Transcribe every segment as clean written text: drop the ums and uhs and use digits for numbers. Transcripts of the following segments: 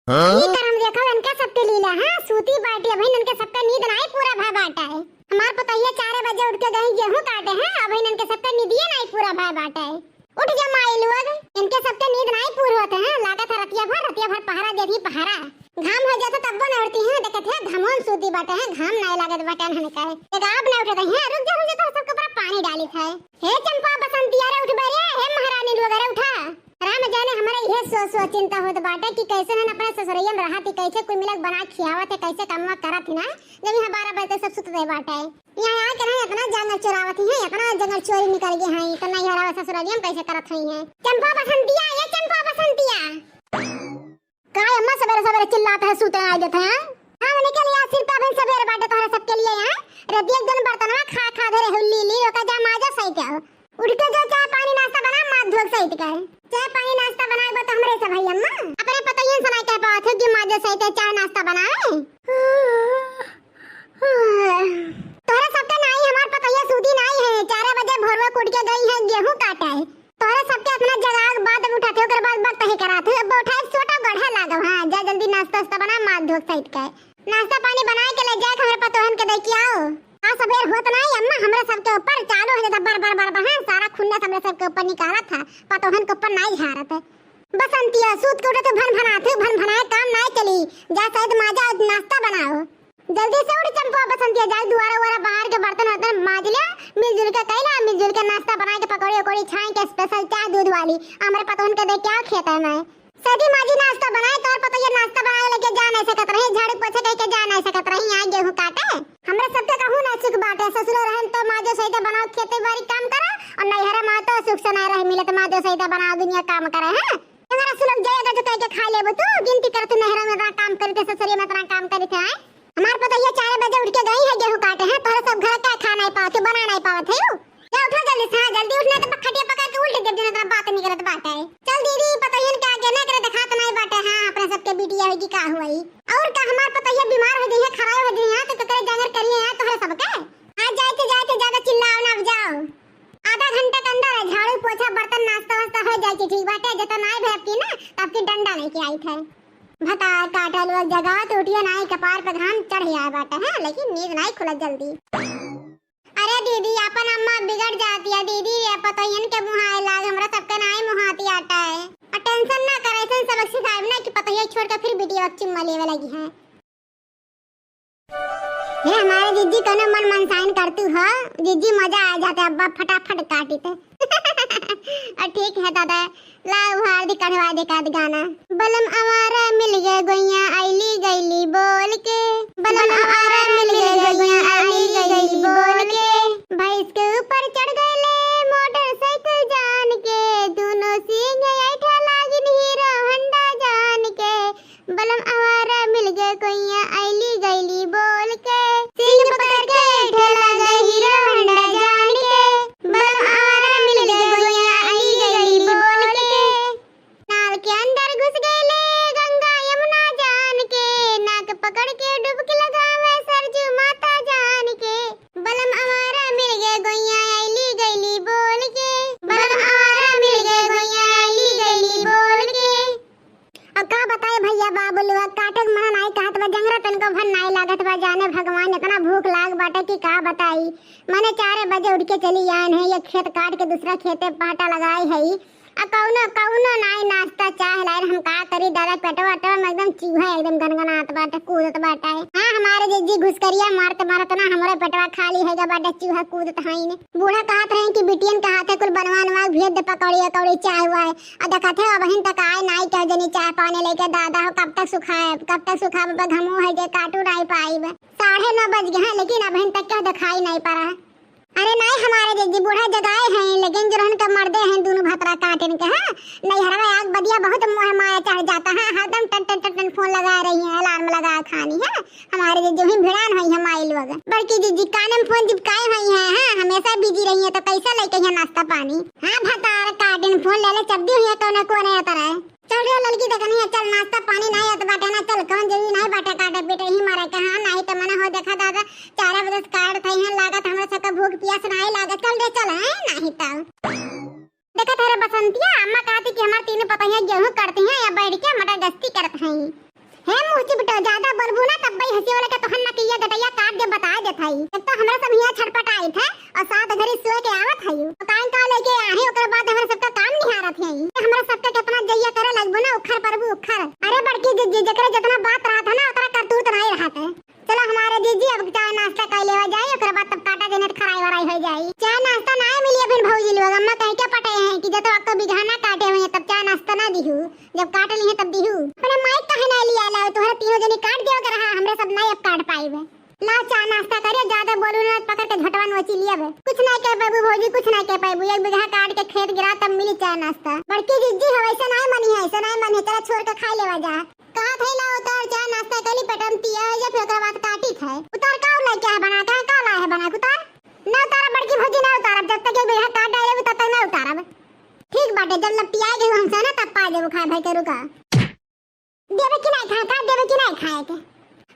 ये करम देखो इनका सबके लीला। हां सूती बाटी है भाई, इनके सबका नींद नहीं पूरा भा बाटा है। हमार पतैया 4 बजे उठ के गई गेहूं काटे हैं, अब इनके सबका नींदिए नहीं पूरा भा बाटा है। उठ जा माई लोग, इनके सबके नींद नहीं पूरे होते हैं। लागत है रतिया भर पहरा देती पहरा। घाम हो जाता तब न उठती हैं, देखत है घमौन सूती बाटे हैं, घाम नहीं लागत बाटे हने का है। एक आप न उठते हैं, रुक जा तो सबके ऊपर पानी डाली था। हे चंपा बसंती अरे उठ बे, हे महारानी लोग अरे उठा। राम जाने हमारे यह सो चिंता होत बाटे कि कैसे न अपने ससुरैया में रहती, कैसे कोई मिलक बना खियावत है, कैसे कामवा करत है ना। जब यहां 12 बजे सब सुत गए बाटे, यहां आ के ना इतना जंगल चोरावत है, इतना जंगल चोरी निकल गए हैं, इतना यहां ससुरैया में कैसे करत है। चंपा बसंतिया, ये चंपा बसंतिया काय अम्मा सवेरे सवेरे चिल्लाते है, सूते आ जाते हैं। हां निकल या सिर पे भाई सवेरे बाटे तोहरा सबके लिए हैं। रति एक दिन बर्तन में खा धरे हुल्ली ली ओका जा माजा सही क्या उठ के जो चाय पानी नाश्ता बना मां धोक सहित का चाय पानी नाश्ता बनाए बता हमरे से भाई अम्मा अपने पतैया सुना कह पात है कि माजा सहित चाय नाश्ता बनाए। तोहरा सबके नहीं हमार पतैया सूती नहीं है, 4 बजे भोरवा कुट के गई है गेहूं काटा है। तोहरा सबके अपना जगह बाद उठाते ओकर बाद वक्त ही कराते अब उठाए छोटा गढ़ा लागो। हां जा जल्दी नाश्ता बना मां धोक सहित का नाश्ता पानी बनाए के ले जाए हमरे पतोहन के दे के आओ। हां सवेर होत नहीं अम्मा हमरा सबके ऊपर चालू हो जाता बार हां सारा खुन्नस हमरे सबके ऊपर निकाला था, पतोहन के ऊपर नहीं झारत है। बसंतिया सूत के उठे भन भनाए काम नहीं चली, जा शायद माजा नाश्ता बनाओ। जल्दी से उठ चंपा बसंतिया जा दुआरा बाहर के बर्तन माज ले, मिलजुल के कैला मिलजुल के नाश्ता बना के पकौड़ी उकौड़ी छान के स्पेशल चाय दूध वाली हमरे पतोहन के दे क्या खेता है। मैं सदी माजी नाश्ता बनाए तो और पतैया नाश्ता बना लेके जा नहीं सकत रही, झाड़ू पोछे कह के जा नहीं सकत रही। आ गेहूं काटे हमरे सबके कहू ना सुख बाटे, ससुर रहन तो माजो सहित बनाओ खेती बाड़ी काम करे और नैहरा मां तो सुख से नहीं रह मिले तो माजो सहित बनाओ दुनिया काम करे हैं। हमारा सुलग जाएगा जो कह के खा लेबो तू गिनती कर तू नैहरा में काम करके ससुरिया में इतना काम करी थे। हमार पतैया 4 बजे उठ के गई है गेहूं काटे हैं, तोरे सब घर का खा नहीं पावत बना नहीं पावत है। जा उठो जल्दी से, जल्दी उठना तो खटिया पकड़ के उल्टे गिर देना बात नहीं करत बाटे। चल दीदी पतैयन के आगे ना करे दिखात नहीं बाटे। हां अपने सबके बिटिया होगी का हुई और का हमार पतैया बीमार हो गई है, खराब हो गई है तो करे जागर करिए है तोहरा सबके। आज जाते ज्यादा चिल्लाओ ना जाओ, आधा घंटा के अंदर झाड़ू पोछा बर्तन नाश्ता वास्ता हो जाए ठीक बाटे। जत नहीं भेपती ना तब की डंडा लेके आई थे भता काटा लोग जगह तो उठिए नहीं कपार पे घाम चढ़ गया बाटे है, लेकिन नींद नहीं खुला जल्दी। अरे दीदी अपन अम्मा बिगड़ जाती है दीदी, ये पतैयन के मुहाए लाग हमरा सबके नहीं मुहाती आता है। और टेंशन ना करे ऐसे सबक सिखाए ना कि पतैया छोड़ के फिर वीडियो चिम्मा लेवे लगी है। ये हमारे जीजी कने मन साइन करती हो, जीजी मजा आ जाता है अब्बा फटाफट काटी थे। और ठीक है दादा ला उहार दी कढ़वा दे का गाना बलम आवारा मिल गए गोइया आईली गईली बोल के, बलम आवारा मिल गए गोइया आईली गईली बोल के, भैंस के ऊपर चढ़ गए ले मोटरसाइकिल जान के, दोनों सिंह ऐठा लागिन हीरो होंडा जान के, बलम आवारा मिल गए गोइया आईली गईली बोल के, सिंह पकड़ के ठेला गए हीरो होंडा जान के, बलम आवारा मिल गए गोइया आईली गईली बोल के, नाल के अंदर घुस गए ले गंगा यमुना जान के, नाक पकड़ के डुबकी लगावे सरजू माता जान के, बलम आवारा मिल गए गोइया आईली गईली बोल के, बलम आवारा मिल गए गोइया आईली गईली बोल के। अब का बताए भैया बाबू लोग काटक मना नहीं कहत बा जंगरा तनको भन नहीं लागत बा, जाने भगवान इतना भूख लाग बाटे कि का बताई। मैंने 4 बजे उठ के चली आन है, ये खेत काट के दूसरा खेते पाटा लगाई है। अब कौनो नहीं नाश्ता चाह लाइन हम का करी दादा पेटवा में एकदम चूहा एकदम गनगनात बाटे कूदत बाटे। हां हमारे जीजी घुसकरिया मारत ना हमारे पेटवा खाली है बाटे चूहा कूदत हई ने। बूढ़ा कहत रहे कि बिटियन का हाथे कुल बनवानवा भेज दे पकौड़ी कौड़ी चाय हुआ है आ देखत है बहन तक आए नहीं कह जनी चाय पानी लेके दादा हो कब तक सुखाए घमो है जे काटू नहीं पाईब। 9:30 बज गए हैं लेकिन बहन तक क्या दिखाई नहीं पड़ा। अरे नहीं हमारे जीजी बूढ़ा जगाए हैं लेकिन जोरन का मर्दे हैं दोनों भतरा काटन के। हां नहीं हरवा आग बदिया बहुत मोह माया चढ़ जाता है, हरदम टन फोन लगा रही है अलार्म लगा खानी है। हमारे जीजी भी भिड़ान हुई है माई लोग बड़की जीजी कान में फोन चिपकाए हुई है। हां हमेशा बिजी रही है तो कैसा लेके है नाश्ता पानी। हां भतार काटन फोन ले ले चब्दी हुई है तो न कोने आता है। चल रे लड़की देखनी है चल नाश्ता पानी नहीं है तो बाटे ना चल कौन जरूरी नहीं बाटे काटे बेटे ही मारे के। हां नहीं तो मना हो देखा दादा 4 बजे काट थई है लागत हमरा सबका भूख प्यास नहीं लागत चल रे चल है नहीं तो देखा थारे बसंतिया अम्मा कहती कि हमार तीनों पतैया गेहूं करते हैं या बैठ के मटर गश्ती करत हैं। है मुझे बेटा ज्यादा बलबू ना तब भाई हंसी वाला का तोहन ना किया गटैया काट दे बता दे थाई एक तो हमरा सब यहाँ छटपट आई थे और साथ घरी सोए के आवत हई तो कान का लेके आही ओकर बाद हमरा सबका काम निहारत है हमरा सबका कितना जइया करे लगबो ना उखर परबू उखर अरे बड़की जीजी जकरे जितना बात रहा था ना उतना करतूत नहीं रहा था चलो हमारे जीजी अब चाय नाश्ता कर लेवा जाए ओकर बाद तब काटा देने खराई वराई हो जाई चाय नाश्ता ना मिली फिर भौजी लोग अम्मा कह के पटे हैं कि जब तक तो बिघाना काटे हुए तब चाय नाश्ता ना दिहू जब काट लिए तब दिहू पर माइक काहे ना लिया ला तोहरा तीनों जनी काट दिया कर हां हमरे सब नहीं अब काट पाइबे ला चाय नाश्ता करियो ज्यादा बोलू ना पकड़ के झटवा नोची लिया बे कुछ नहीं कह पाबू भौजी कुछ नहीं कह पाबू एक बिघा काट के खेत गिरा तब मिली चाय नाश्ता बड़की जीजी हवैसे नहीं मनी है ऐसा नहीं मनी चला छोड़ के खा लेवा जा कहां थे ला उतार चाय नाश्ता कली पेटम तिया या फिर ओकर बाद काटी थे उतार का लेके है बना के का ला है बना के उतार ना उतार बड़की भौजी ना उतार जब तक एक बिघा काट डाले तब तक ना उतारब ठीक बाटे जब लपिया गए हमसे ना तब पा देबो खाए भाई के रुका देबे कि नहीं खाए का देबे कि नहीं खाए के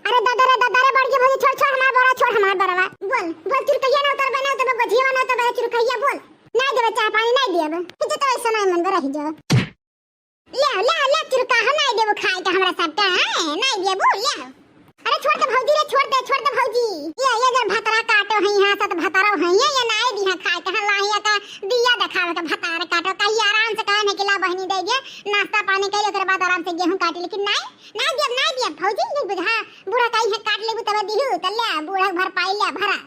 अरे दादा रे बड़की भौजी छोड़ हमारा बरवा बोल चुरकैया ना उतर बना तब गजिया ना तब चुरकैया बोल नहीं देबे चाय पानी नहीं देबे तुझे तो ऐसा नहीं मन रह जा ले चुरका हम नहीं देबो खाए के हमरा सब का नहीं देबो ले अरे छोड़ दे भौजी रे छोड़ दे भौजी ये जब भतरा काटो है यहां से तो भतरा है ये नहीं दिया खाए के लाहिया का दिया देखावे के भतार काटो कहीं आराम से कहने के ला बहनी दे दे नाश्ता पानी कर ओकर बाद आराम से गेहूं काट लेकिन नहीं दिया भौजी नहीं बुझा बूढ़ा कहीं है काट लेबू तब दिहू त ले बूढ़ा भर पाई ले भरा